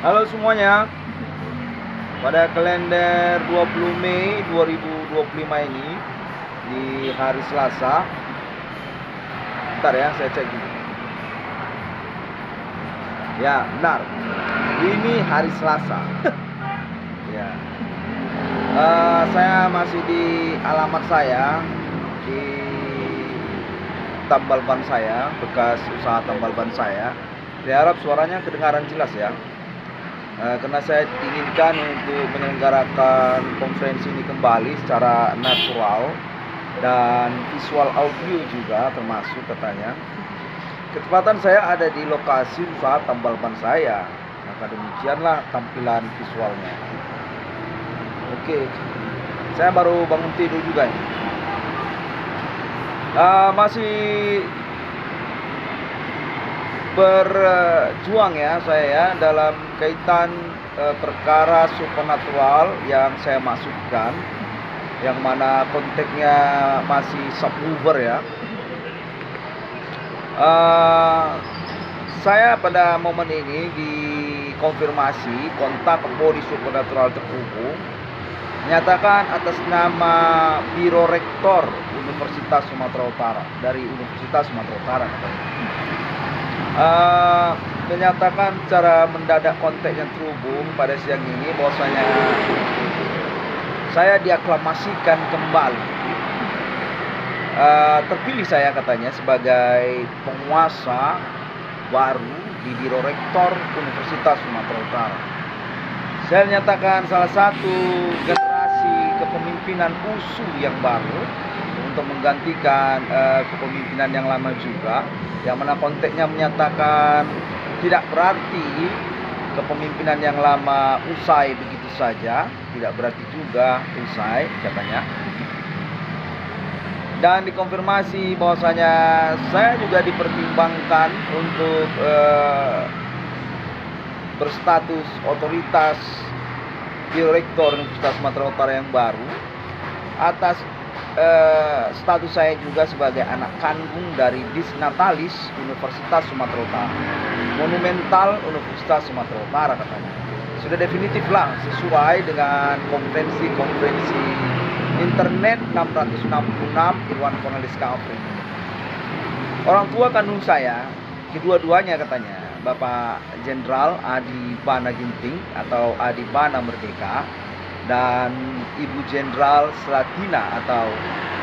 Halo semuanya, pada kalender 20 Mei 2025 ini di hari Selasa. Bentar ya, saya cek dulu. Ya, benar. Ini hari Selasa. Ya. Saya masih di alamat saya di tambal ban saya, bekas usaha tambal ban saya. Saya harap suaranya kedengaran jelas ya. Karena saya inginkan untuk menyelenggarakan konferensi ini kembali secara natural dan visual audio juga termasuk katanya. Ketepatan saya ada di lokasi usaha tambal ban saya, maka demikianlah tampilan visualnya. Oke, saya baru bangun tidur juga ini. Masih berjuang ya saya ya dalam kaitan perkara supernatural yang saya masukkan, yang mana konteksnya masih subwoofer ya. Saya pada momen ini dikonfirmasi kontak body supernatural terhubung, menyatakan atas nama Biro Rektor Universitas Sumatera Utara, dari Universitas Sumatera Utara menyatakan secara mendadak kontak yang terhubung pada siang ini bahwasanya saya diaklamasikan kembali, terpilih saya katanya sebagai penguasa baru di Biro Rektor Universitas Sumatera Utara. Saya menyatakan salah satu generasi kepemimpinan USU yang baru untuk menggantikan kepemimpinan yang lama juga, yang mana konteksnya menyatakan tidak berarti kepemimpinan yang lama usai begitu saja, tidak berarti juga usai katanya. Dan dikonfirmasi bahwasanya saya juga dipertimbangkan untuk berstatus otoritas Biro Rektor Universitas Sumatera Utara yang baru atas status saya juga sebagai anak kandung dari Disnatalis Universitas Sumatera Utara, monumental Universitas Sumatera Utara katanya. Sudah definitif lah sesuai dengan konvensi internet 666 Irwan Cornelis Conference. Orang tua kandung saya, kedua-duanya katanya, Bapak Jenderal Adi Bana Ginting atau Adi Bana Merdeka dan Ibu Jenderal Slatina atau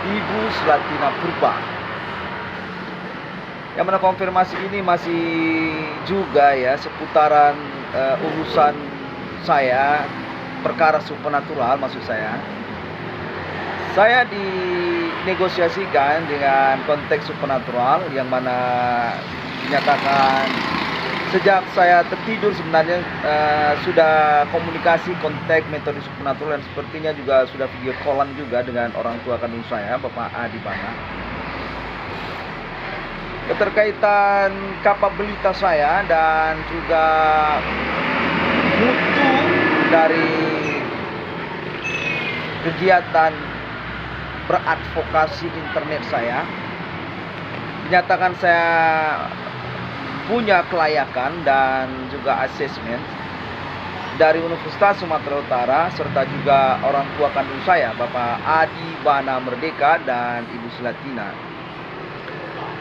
Ibu Slatina Purba. Yang mana konfirmasi ini masih juga ya seputaran urusan saya, perkara supernatural maksud saya. Saya dinegosiasikan dengan konteks supernatural yang mana dinyatakan sejak saya tertidur sebenarnya sudah komunikasi kontak metode supernatural, dan sepertinya juga sudah video callan juga dengan orang tua kandung saya, Bapak Adi Bana. Keterkaitan kapabilitas saya dan juga mutu dari kegiatan beradvokasi internet saya, dinyatakan saya punya kelayakan dan juga asesmen dari Universitas Sumatera Utara serta juga orang tua kandung saya, Bapak Adi Bana Merdeka dan Ibu Slatina.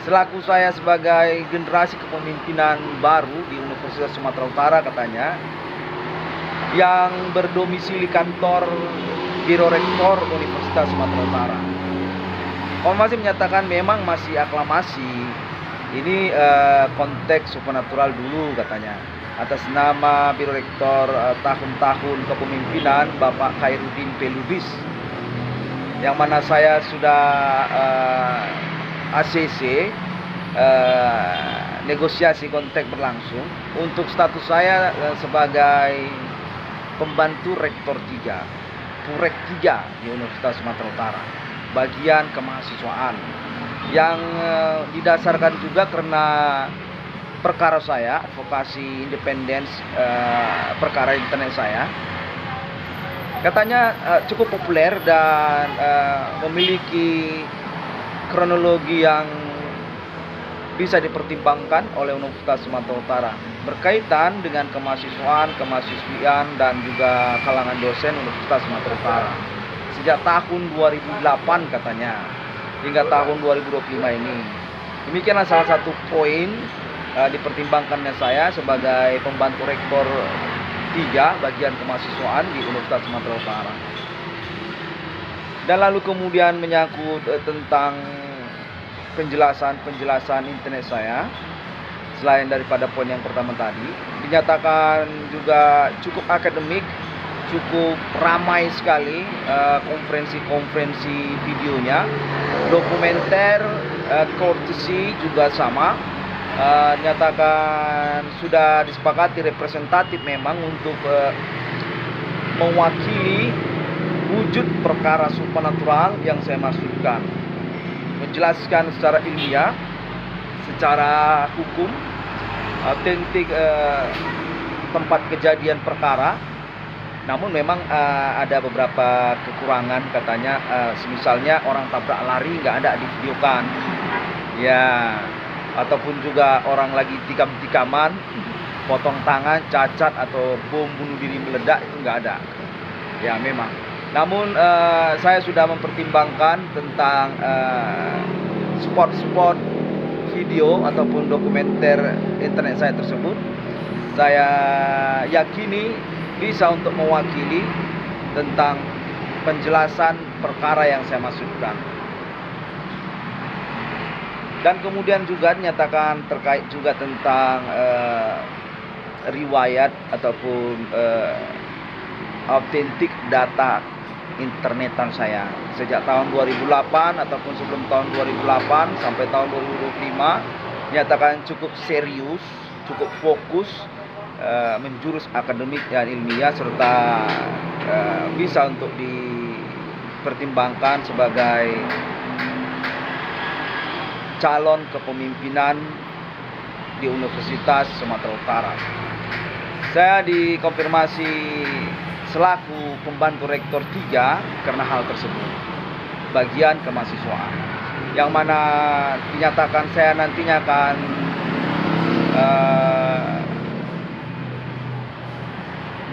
Selaku saya sebagai generasi kepemimpinan baru di Universitas Sumatera Utara katanya, yang berdomisili kantor Biro Rektor Universitas Sumatera Utara. Konfirmasi menyatakan memang masih aklamasi. Ini konteks supernatural dulu katanya, atas nama Biro Rektor tahun-tahun kepemimpinan Bapak Khairuddin P. Lubis, yang mana saya sudah ACC, negosiasi konteks berlangsung untuk status saya sebagai pembantu Rektor 3 Purek 3 di Universitas Sumatera Utara, bagian kemahasiswaan, yang didasarkan juga karena perkara saya, advokasi independence perkara internet saya, katanya cukup populer dan memiliki kronologi yang bisa dipertimbangkan oleh Universitas Sumatera Utara. berkaitan dengan kemahasiswaan, kemahasiswian, dan juga kalangan dosen Universitas Sumatera Utara. Sejak tahun 2008 katanya, hingga tahun 2025 ini. Demikianlah salah satu poin dipertimbangkannya saya sebagai pembantu rektor 3 bagian kemahasiswaan di Universitas Sumatera Utara. Dan lalu kemudian menyangkut tentang penjelasan internet saya. Selain daripada poin yang pertama tadi, dinyatakan juga cukup akademik, cukup ramai sekali konferensi videonya, dokumenter, courtesy juga sama. Nyatakan sudah disepakati representatif memang untuk mewakili wujud perkara supranatural yang saya maksudkan, menjelaskan secara ilmiah, secara hukum, autentik tempat kejadian perkara. Namun memang ada beberapa kekurangan katanya, misalnya orang tabrak lari nggak ada divideokan, ya, ataupun juga orang lagi tikam-tikaman, potong tangan, cacat, atau bom bunuh diri meledak itu nggak ada. Ya memang. Namun saya sudah mempertimbangkan tentang spot-spot video ataupun dokumenter internet saya tersebut. Saya yakini bisa untuk mewakili tentang penjelasan perkara yang saya maksudkan. Dan kemudian juga dinyatakan terkait juga tentang riwayat ataupun autentik data internetan saya sejak tahun 2008 ataupun sebelum tahun 2008 sampai tahun 2025, dinyatakan cukup serius, cukup fokus, menjurus akademik dan ilmiah, serta bisa untuk dipertimbangkan sebagai calon kepemimpinan di Universitas Sumatera Utara. Saya dikonfirmasi selaku pembantu rektor 3 karena hal tersebut, bagian kemahasiswaan, yang mana dinyatakan saya nantinya akan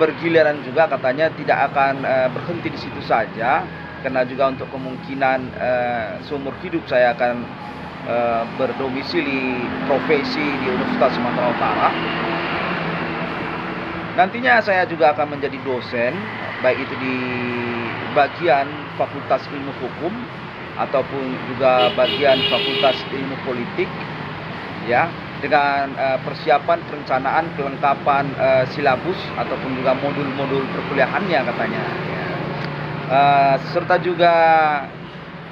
bergiliran juga, katanya tidak akan berhenti di situ saja, karena juga untuk kemungkinan seumur hidup saya akan berdomisili profesi di Universitas Sumatera Utara. Nantinya saya juga akan menjadi dosen, baik itu di bagian Fakultas Ilmu Hukum ataupun juga bagian Fakultas Ilmu Politik, ya, dengan persiapan perencanaan kelengkapan silabus ataupun juga modul-modul perkuliahannya katanya, ya. Serta juga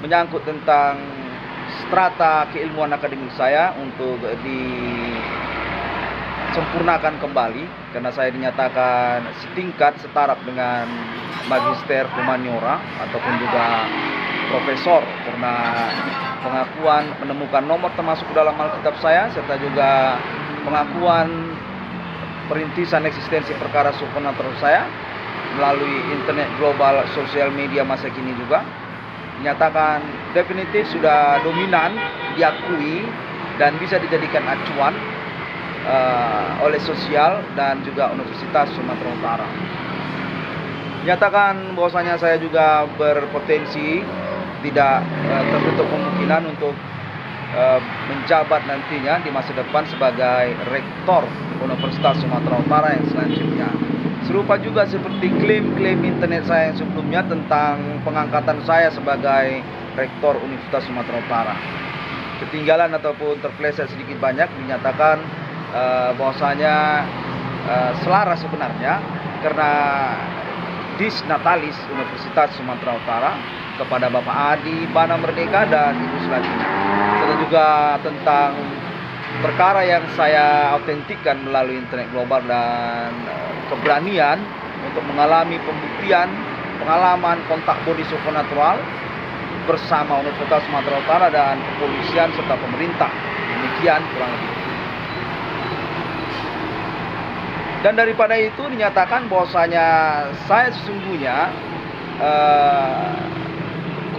menyangkut tentang strata keilmuan akademik saya untuk disempurnakan kembali, karena saya dinyatakan setingkat setaraf dengan magister humaniora ataupun juga profesor, karena pengakuan menemukan nomor termasuk dalam Alkitab saya, serta juga pengakuan perintisan eksistensi perkara supernatural saya melalui internet global, sosial media masa kini juga dinyatakan definitif sudah dominan, diakui dan bisa dijadikan acuan oleh sosial dan juga Universitas Sumatera Utara. Nyatakan bahwasanya saya juga berpotensi, tidak tertutup kemungkinan untuk menjabat nantinya di masa depan sebagai rektor Universitas Sumatera Utara yang selanjutnya. Serupa juga seperti klaim-klaim internet saya yang sebelumnya tentang pengangkatan saya sebagai rektor Universitas Sumatera Utara. Ketinggalan ataupun terpeleset sedikit banyak, dinyatakan bahwasanya selaras sebenarnya, karena Disnatalis Universitas Sumatera Utara kepada Bapak Adi Bana Merdeka dan Ibu Selatina, serta juga tentang perkara yang saya autentikkan melalui internet global dan keberanian untuk mengalami pembuktian pengalaman kontak body supernatural bersama Universitas Sumatera Utara dan kepolisian serta pemerintah. Demikian kurang lebih. Dan daripada itu dinyatakan bahwasanya saya sesungguhnya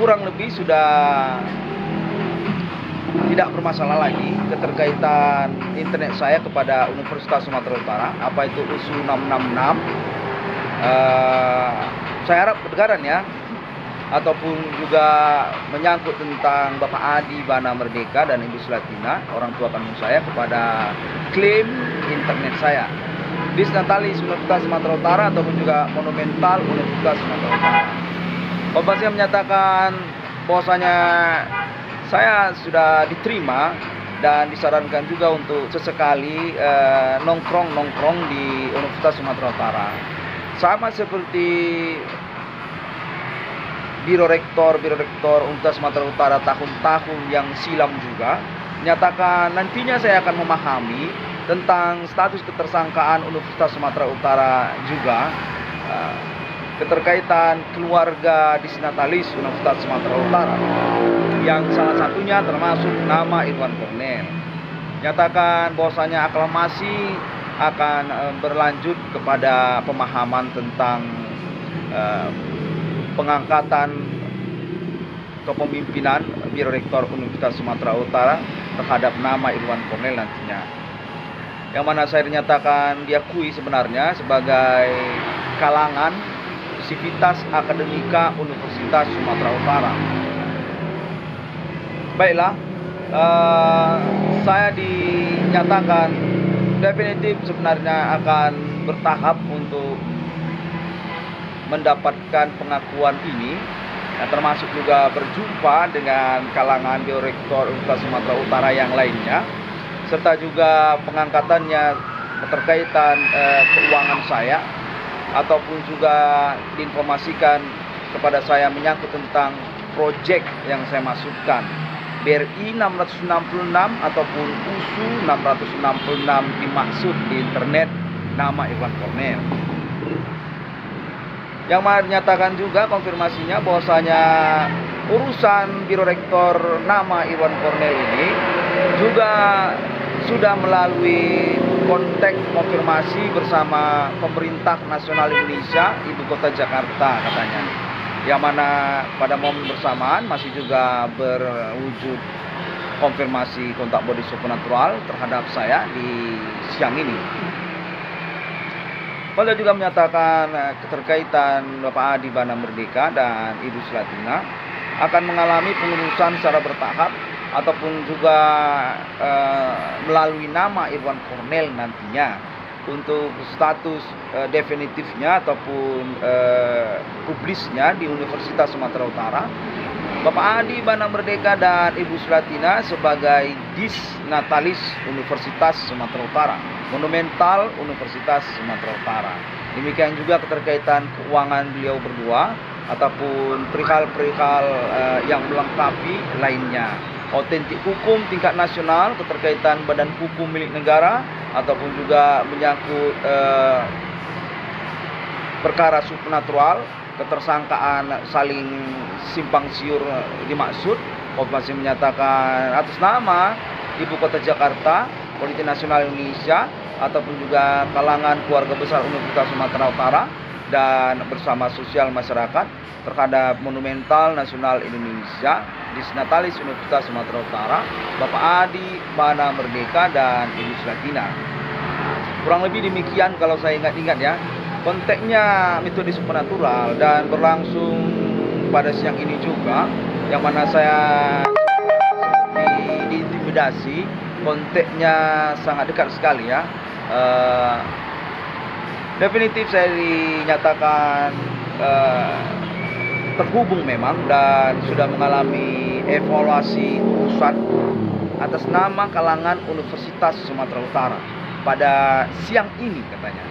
kurang lebih sudah tidak bermasalah lagi keterkaitan internet saya kepada Universitas Sumatera Utara, apa itu USU 666. Saya harap kedengaran ya, ataupun juga menyangkut tentang Bapak Adi Bana Merdeka dan Ibu Sulatina, orang tua kandung saya, kepada klaim internet saya Disnatalis Universitas Sumatera Utara ataupun juga Monumental Universitas Sumatera Utara. Bapak saya menyatakan bahwasanya saya sudah diterima dan disarankan juga untuk sesekali nongkrong di Universitas Sumatera Utara. Sama seperti Biro Rektor Universitas Sumatera Utara tahun-tahun yang silam juga, menyatakan nantinya saya akan memahami tentang status ketersangkaan Universitas Sumatera Utara juga, keterkaitan keluarga Disnatalis Universitas Sumatera Utara, yang salah satunya termasuk nama Irwan Cornel. Nyatakan bahwasanya aklamasi akan berlanjut kepada pemahaman tentang pengangkatan kepemimpinan Biro Rektor Universitas Sumatera Utara terhadap nama Irwan Cornel nantinya, yang mana saya dinyatakan diakui sebenarnya sebagai kalangan Sivitas Akademika Universitas Sumatera Utara. Baiklah, saya dinyatakan definitif sebenarnya akan bertahap untuk mendapatkan pengakuan ini, termasuk juga berjumpa dengan kalangan Biro Rektor Universitas Sumatera Utara yang lainnya, serta juga pengangkatannya keterkaitan keuangan saya, ataupun juga diinformasikan kepada saya menyangkut tentang proyek yang saya masukkan, BRI 666 ataupun USU 666 dimaksud di internet nama Irwan Cornel. Yang menyatakan juga konfirmasinya bahwasanya urusan Biro Rektor nama Irwan Cornel ini juga sudah melalui kontak konfirmasi bersama pemerintah nasional Indonesia, Ibu Kota Jakarta katanya, yang mana pada momen bersamaan masih juga berwujud konfirmasi kontak body supernatural terhadap saya di siang ini. Pada juga menyatakan keterkaitan Bapak Adi Bana Merdeka dan Ibu Sulatina akan mengalami pengurusan secara bertahap, ataupun juga melalui nama Irwan Cornel nantinya untuk status definitifnya ataupun publisnya di Universitas Sumatera Utara. Bapak Adi Bana Merdeka dan Ibu Sulatina sebagai Disnatalis Universitas Sumatera Utara, Monumental Universitas Sumatera Utara. Demikian juga keterkaitan keuangan beliau berdua ataupun perihal-perihal yang melengkapi lainnya. Otentik hukum tingkat nasional, keterkaitan badan hukum milik negara, ataupun juga menyangkut perkara supernatural, ketersangkaan saling simpang siur dimaksud. Masih menyatakan atas nama Ibu Kota Jakarta, Politik Nasional Indonesia, ataupun juga kalangan keluarga besar Universitas Sumatera Utara dan bersama sosial masyarakat terhadap Monumental Nasional Indonesia, Disnatalis Universitas Sumatera Utara, Bapak Adi Bana Merdeka dan Ibu Sulatina. Kurang lebih demikian kalau saya ingat-ingat ya. Konteksnya metode supernatural dan berlangsung pada siang ini juga, yang mana saya diintimidasi. Konteksnya sangat dekat sekali ya. Definitif saya dinyatakan terhubung memang dan sudah mengalami evaluasi urusan atas nama kalangan Universitas Sumatera Utara pada siang ini katanya.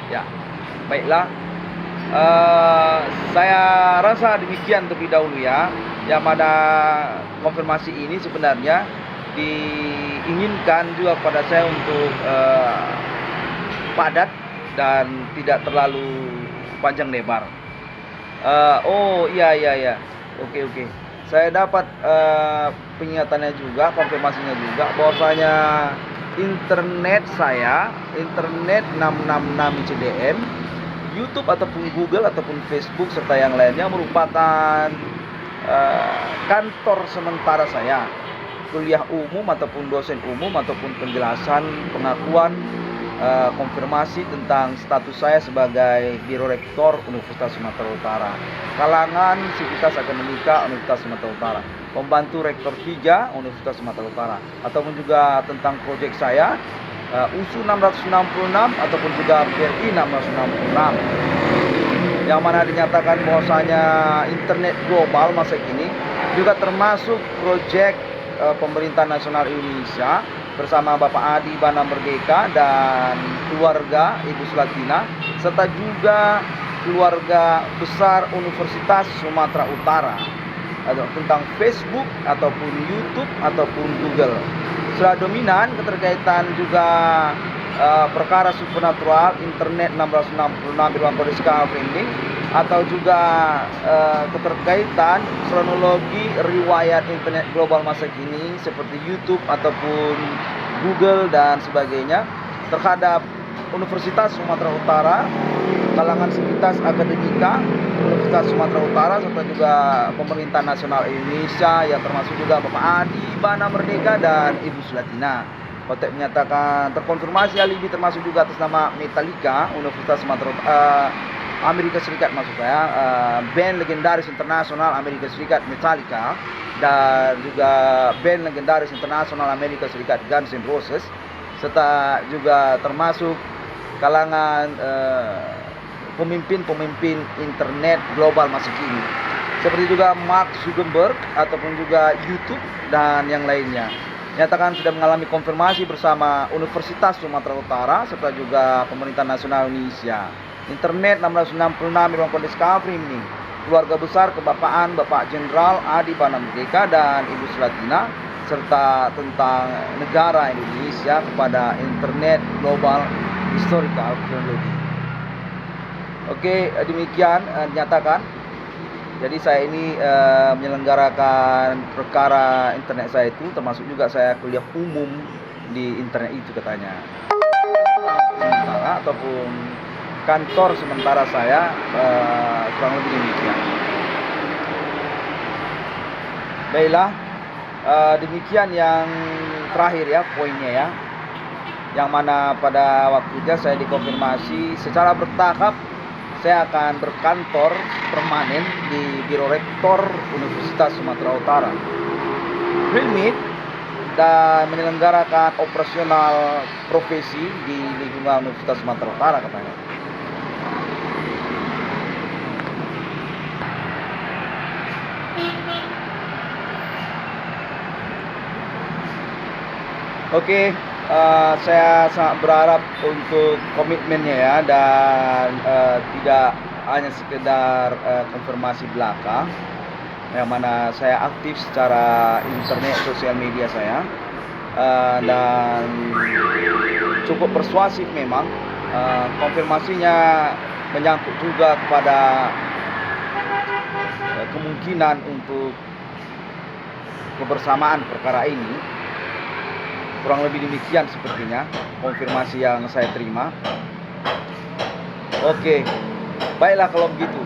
Ya, baiklah. Saya rasa demikian terlebih dahulu ya. Yang mana konfirmasi ini sebenarnya diinginkan juga pada saya untuk padat dan tidak terlalu panjang lebar. Oh iya. Oke. Saya dapat pengingatannya juga, konfirmasinya juga bahwasanya internet saya, internet 666 CDM, YouTube ataupun Google ataupun Facebook serta yang lainnya merupakan kantor sementara saya. kuliah umum ataupun dosen umum ataupun penjelasan pengakuan konfirmasi tentang status saya sebagai Biro Rektor Universitas Sumatera Utara, kalangan Sivitas Akademika Universitas Sumatera Utara, pembantu Rektor 3 Universitas Sumatera Utara, ataupun juga tentang proyek saya USU 666 ataupun juga BRI 666, yang mana dinyatakan bahwasanya internet global masa kini juga termasuk proyek pemerintah nasional Indonesia bersama Bapak Adi Bana Merdeka dan keluarga Ibu Sulatina, serta juga keluarga besar Universitas Sumatera Utara, atau tentang Facebook ataupun YouTube ataupun Google. Sudah dominan keterkaitan juga perkara supernatural internet 666 ruang kode scaffolding, atau juga keterkaitan kronologi riwayat internet global masa kini seperti YouTube ataupun Google dan sebagainya terhadap Universitas Sumatera Utara, kalangan Sivitas Akademika Universitas Sumatera Utara, serta juga pemerintah nasional Indonesia yang termasuk juga Bapak Adi Bana Merdeka dan Ibu Sulatina. Kotek menyatakan terkonfirmasi alibi termasuk juga atas nama Metallica Universitas Sumatera Amerika Serikat, maksud saya band legendaris internasional Amerika Serikat Metallica, dan juga band legendaris internasional Amerika Serikat Guns N' Roses, serta juga termasuk kalangan pemimpin-pemimpin internet global masa kini seperti juga Mark Zuckerberg ataupun juga YouTube dan yang lainnya. Nyatakan sudah mengalami konfirmasi bersama Universitas Sumatera Utara serta juga pemerintah nasional Indonesia. Internet 666 ruang kode scaffolding, keluarga besar kebapaan Bapak Jenderal Adi Bana Merdeka dan Ibu Sulatina, serta tentang negara Indonesia kepada internet global historical kronologi. Oke, demikian dinyatakan. Jadi saya ini menyelenggarakan perkara internet saya itu, termasuk juga saya kuliah umum di internet itu katanya. Sementara ataupun kantor sementara saya kurang lebih demikian. Baiklah, demikian yang terakhir ya poinnya ya, yang mana pada waktunya saya dikonfirmasi secara bertahap saya akan berkantor permanen di Biro Rektor Universitas Sumatera Utara, remit dan menyelenggarakan operasional profesi di lingkungan Universitas Sumatera Utara katanya. Oke, saya sangat berharap untuk komitmennya ya, dan tidak hanya sekedar konfirmasi belaka, yang mana saya aktif secara internet sosial media saya, dan cukup persuasif memang. Konfirmasinya menyangkut juga kepada kemungkinan untuk kebersamaan perkara ini. Kurang lebih demikian sepertinya konfirmasi yang saya terima. Oke, baiklah kalau begitu.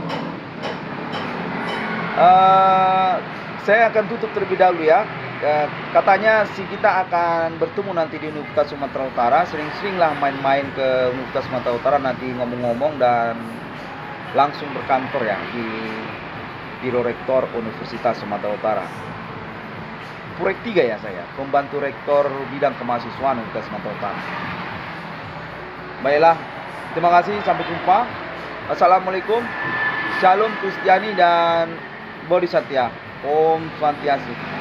Saya akan tutup terlebih dahulu ya. Katanya si kita akan bertemu nanti di Universitas Sumatera Utara. Sering-seringlah main-main ke Universitas Sumatera Utara, nanti ngomong-ngomong dan langsung berkantor ya di Biro Rektor Universitas Sumatera Utara. Proyek 3 ya saya, pembantu rektor bidang kemahasiswaan Universitas Sumatera Utara. Baiklah, terima kasih, sampai jumpa. Assalamualaikum, Shalom Kristiani dan Bodhisattva. Om Swastiastu.